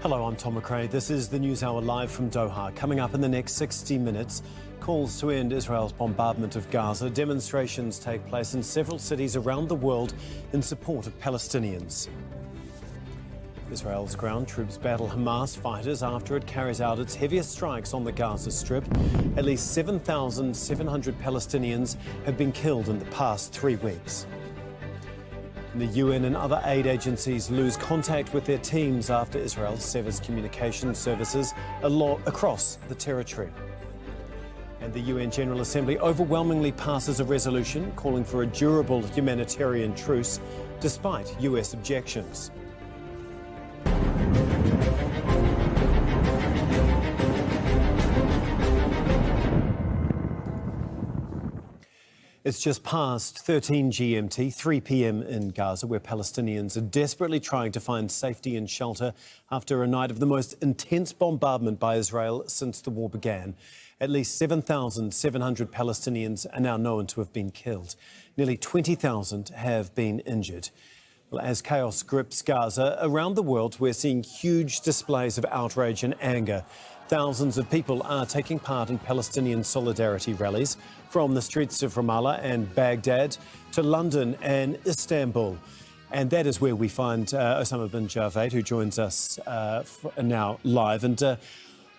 Hello, I'm Tom McRae. This is the News Hour live from Doha. Coming up in the next 60 minutes, calls to end Israel's bombardment of Gaza. Demonstrations take place in several cities around the world in support of Palestinians. Israel's ground troops battle Hamas fighters after it carries out its heaviest strikes on the Gaza Strip. At least 7,700 Palestinians have been killed in the past 3 weeks. The UN and other aid agencies lose contact with their teams after Israel severs communication services across the territory. And the UN General Assembly overwhelmingly passes a resolution calling for a durable humanitarian truce despite US objections. It's just past 13 GMT, 3 p.m. in Gaza, where Palestinians are desperately trying to find safety and shelter after a night of the most intense bombardment by Israel since the war began. At least 7,700 Palestinians are now known to have been killed. Nearly 20,000 have been injured. Well, as chaos grips Gaza, around the world we're seeing huge displays of outrage and anger. Thousands of people are taking part in Palestinian solidarity rallies from the streets of Ramallah and Baghdad to London and Istanbul. And that is where we find Osama bin Javed, who joins us now live. And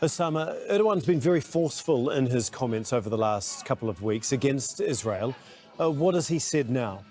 Osama, Erdogan's been very forceful in his comments over the last couple of weeks against Israel. What has he said now?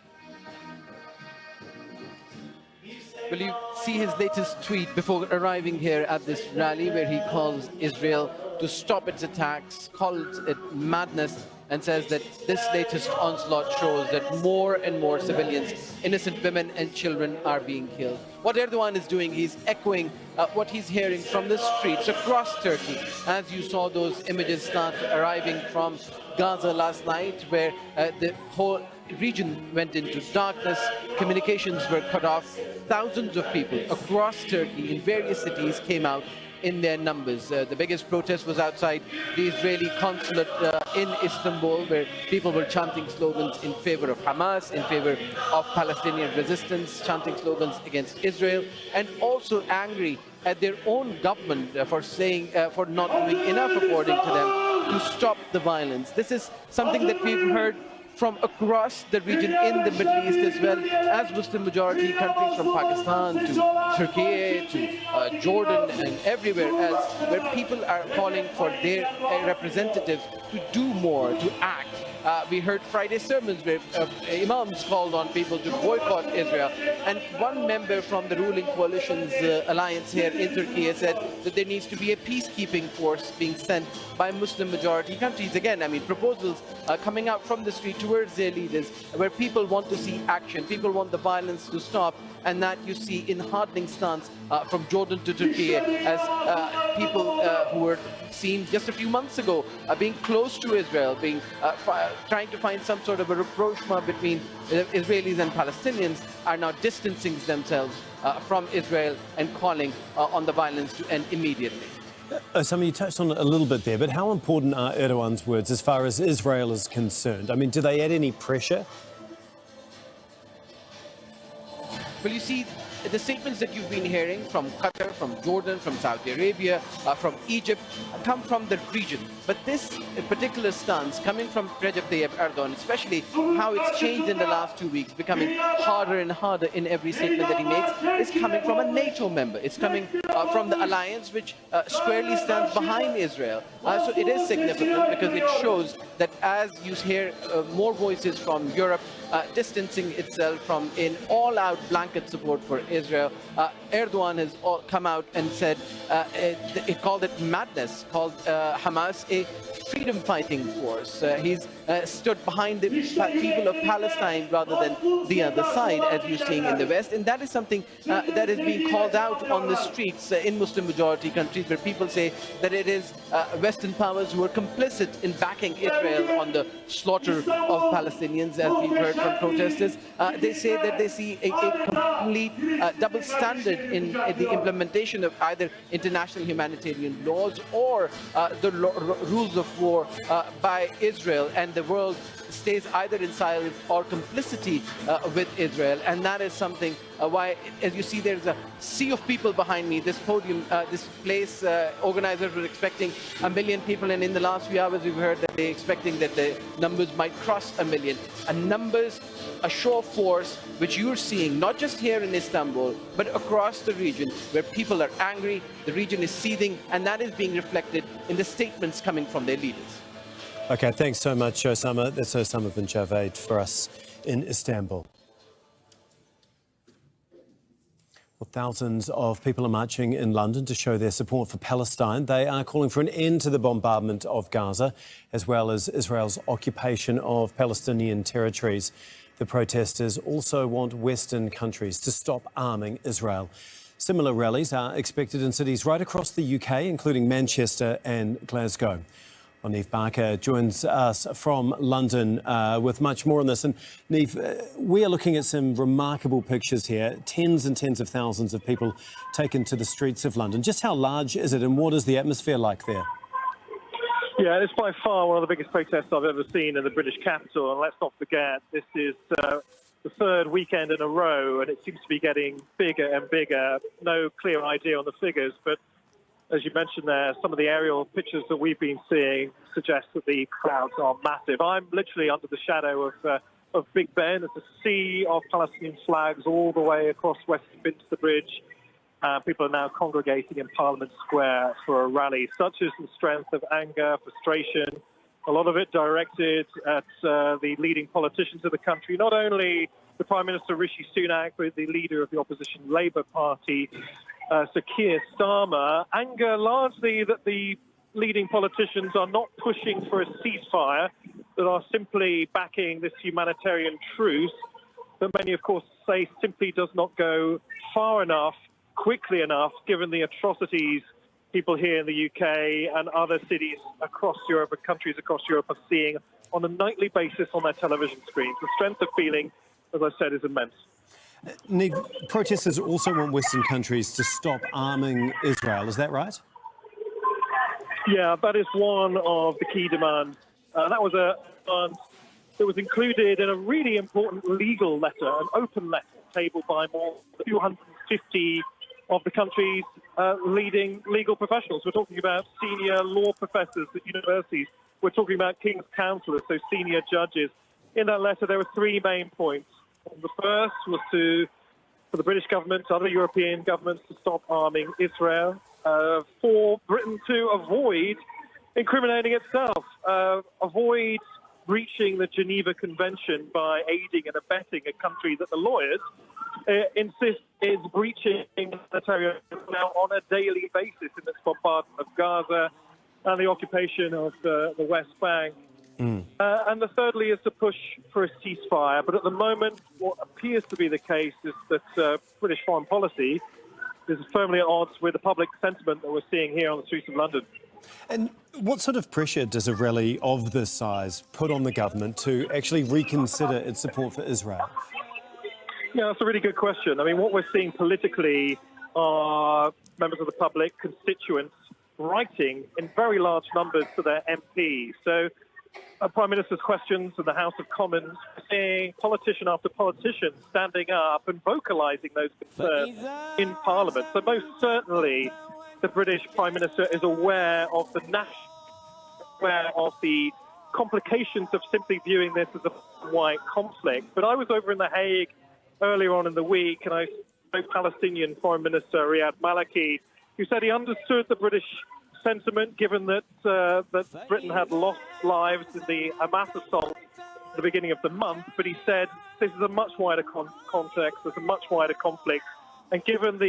Will you see his latest tweet before arriving here at this rally, where he calls Israel to stop its attacks, calls it madness, and says that this latest onslaught shows that more and more civilians, innocent women and children, are being killed. What Erdogan is doing, he's echoing what he's hearing from the streets across Turkey. As you saw those images start arriving from Gaza last night, where the whole region went into darkness, communications were cut off. Thousands of people across Turkey in various cities came out in their numbers. The biggest protest was outside the Israeli consulate in Istanbul, where people were chanting slogans in favor of Hamas, in favor of Palestinian resistance, chanting slogans against Israel, and also angry at their own government for not doing enough, according to them, to stop the violence. This is something that we've heard from across the region in the Middle East, as well as Muslim-majority countries from Pakistan to Turkey to Jordan and everywhere else, where people are calling for their representatives to do more, to act. We heard Friday sermons where imams called on people to boycott Israel. And one member from the ruling coalition's alliance here in Turkey has said that there needs to be a peacekeeping force being sent by Muslim-majority countries. Again, I mean, proposals coming out from the street towards their leaders, where people want to see action, people want the violence to stop, and that you see in hardening stance from Jordan to Turkey, as people who were seen just a few months ago being close to Israel, being trying to find some sort of a rapprochement between Israelis and Palestinians, are now distancing themselves from Israel and calling on the violence to end immediately. Osama, you touched on it a little bit there, but how important are Erdogan's words as far as Israel is concerned? I mean, do they add any pressure? Well, you see, the statements that you've been hearing from Qatar, from Jordan, from Saudi Arabia, from Egypt, come from the region. But this particular stance coming from Recep Tayyip Erdogan, especially how it's changed in the last 2 weeks, becoming harder and harder in every statement that he makes, is coming from a NATO member. It's coming from the alliance which squarely stands behind Israel. So it is significant because it shows that as you hear more voices from Europe distancing itself from an all-out blanket support for Israel, Erdogan has come out and said, it called it madness, called Hamas a freedom-fighting force. He's stood behind the people of Palestine rather than the other side, as you're seeing in the West. And that is something that is being called out on the streets in Muslim-majority countries, where people say that it is Western powers who are complicit in backing Israel on the slaughter of Palestinians, as we've heard from protesters. They say that they see a complete double standard in the implementation of either international humanitarian laws or the rules of war by Israel, and the world stays either in silence or complicity with Israel. And that is something why, as you see, there's a sea of people behind me. This podium, this place, organizers were expecting 1 million people, and in the last few hours we've heard that they're expecting that the numbers might cross 1 million. And numbers, a show of force, which you're seeing not just here in Istanbul, but across the region, where people are angry, the region is seething, and that is being reflected in the statements coming from their leaders. OK, thanks so much, Osama. That's Osama bin Javed for us in Istanbul. Well, thousands of people are marching in London to show their support for Palestine. They are calling for an end to the bombardment of Gaza, as well as Israel's occupation of Palestinian territories. The protesters also want Western countries to stop arming Israel. Similar rallies are expected in cities right across the UK, including Manchester and Glasgow. Niamh Barker joins us from London with much more on this. And Niamh, we are looking at some remarkable pictures here. Tens and tens of thousands of people taken to the streets of London. Just how large is it, and what is the atmosphere like there? Yeah, it's by far one of the biggest protests I've ever seen in the British capital. And let's not forget, this is the third weekend in a row, and it seems to be getting bigger and bigger. No clear idea on the figures, but as you mentioned there, some of the aerial pictures that we've been seeing suggest that the crowds are massive. I'm literally under the shadow of Big Ben. There's a sea of Palestinian flags all the way across Westminster Bridge. People are now congregating in Parliament Square for a rally. Such is the strength of anger, frustration, a lot of it directed at the leading politicians of the country, not only the Prime Minister Rishi Sunak, but the leader of the opposition Labour Party, Sir Keir Starmer. Anger largely that the leading politicians are not pushing for a ceasefire, that are simply backing this humanitarian truce, that many, of course, say simply does not go far enough, quickly enough, given the atrocities people here in the UK and other cities across Europe and countries across Europe are seeing on a nightly basis on their television screens. The strength of feeling, as I said, is immense. Niamh, protesters also want Western countries to stop arming Israel. Is that right? Yeah, that is one of the key demands. That was a demand that was included in a really important legal letter, an open letter tabled by more than 250 of the country's leading legal professionals. We're talking about senior law professors at universities. We're talking about King's counsellors, so senior judges. In that letter, there were three main points. The first was for the British government, other European governments to stop arming Israel, for Britain to avoid incriminating itself, avoid breaching the Geneva Convention by aiding and abetting a country that the lawyers insist is breaching humanitarian now on a daily basis in this bombardment of Gaza and the occupation of the West Bank. And the thirdly is to push for a ceasefire. But at the moment, what appears to be the case is that British foreign policy is firmly at odds with the public sentiment that we're seeing here on the streets of London. And what sort of pressure does a rally of this size put on the government to actually reconsider its support for Israel? Yeah, that's a really good question. I mean, what we're seeing politically are members of the public, constituents, writing in very large numbers to their MPs. So Prime Minister's questions in the House of Commons, seeing politician after politician standing up and vocalising those concerns in Parliament. So most certainly the British Prime Minister is aware of the complications of simply viewing this as a white conflict. But I was over in The Hague earlier on in the week, and I spoke to Palestinian Foreign Minister Riyad Maliki, who said he understood the British sentiment, given that that Britain had lost lives in the Hamas assault at the beginning of the month. But he said this is a much wider context, there's a much wider conflict, and given the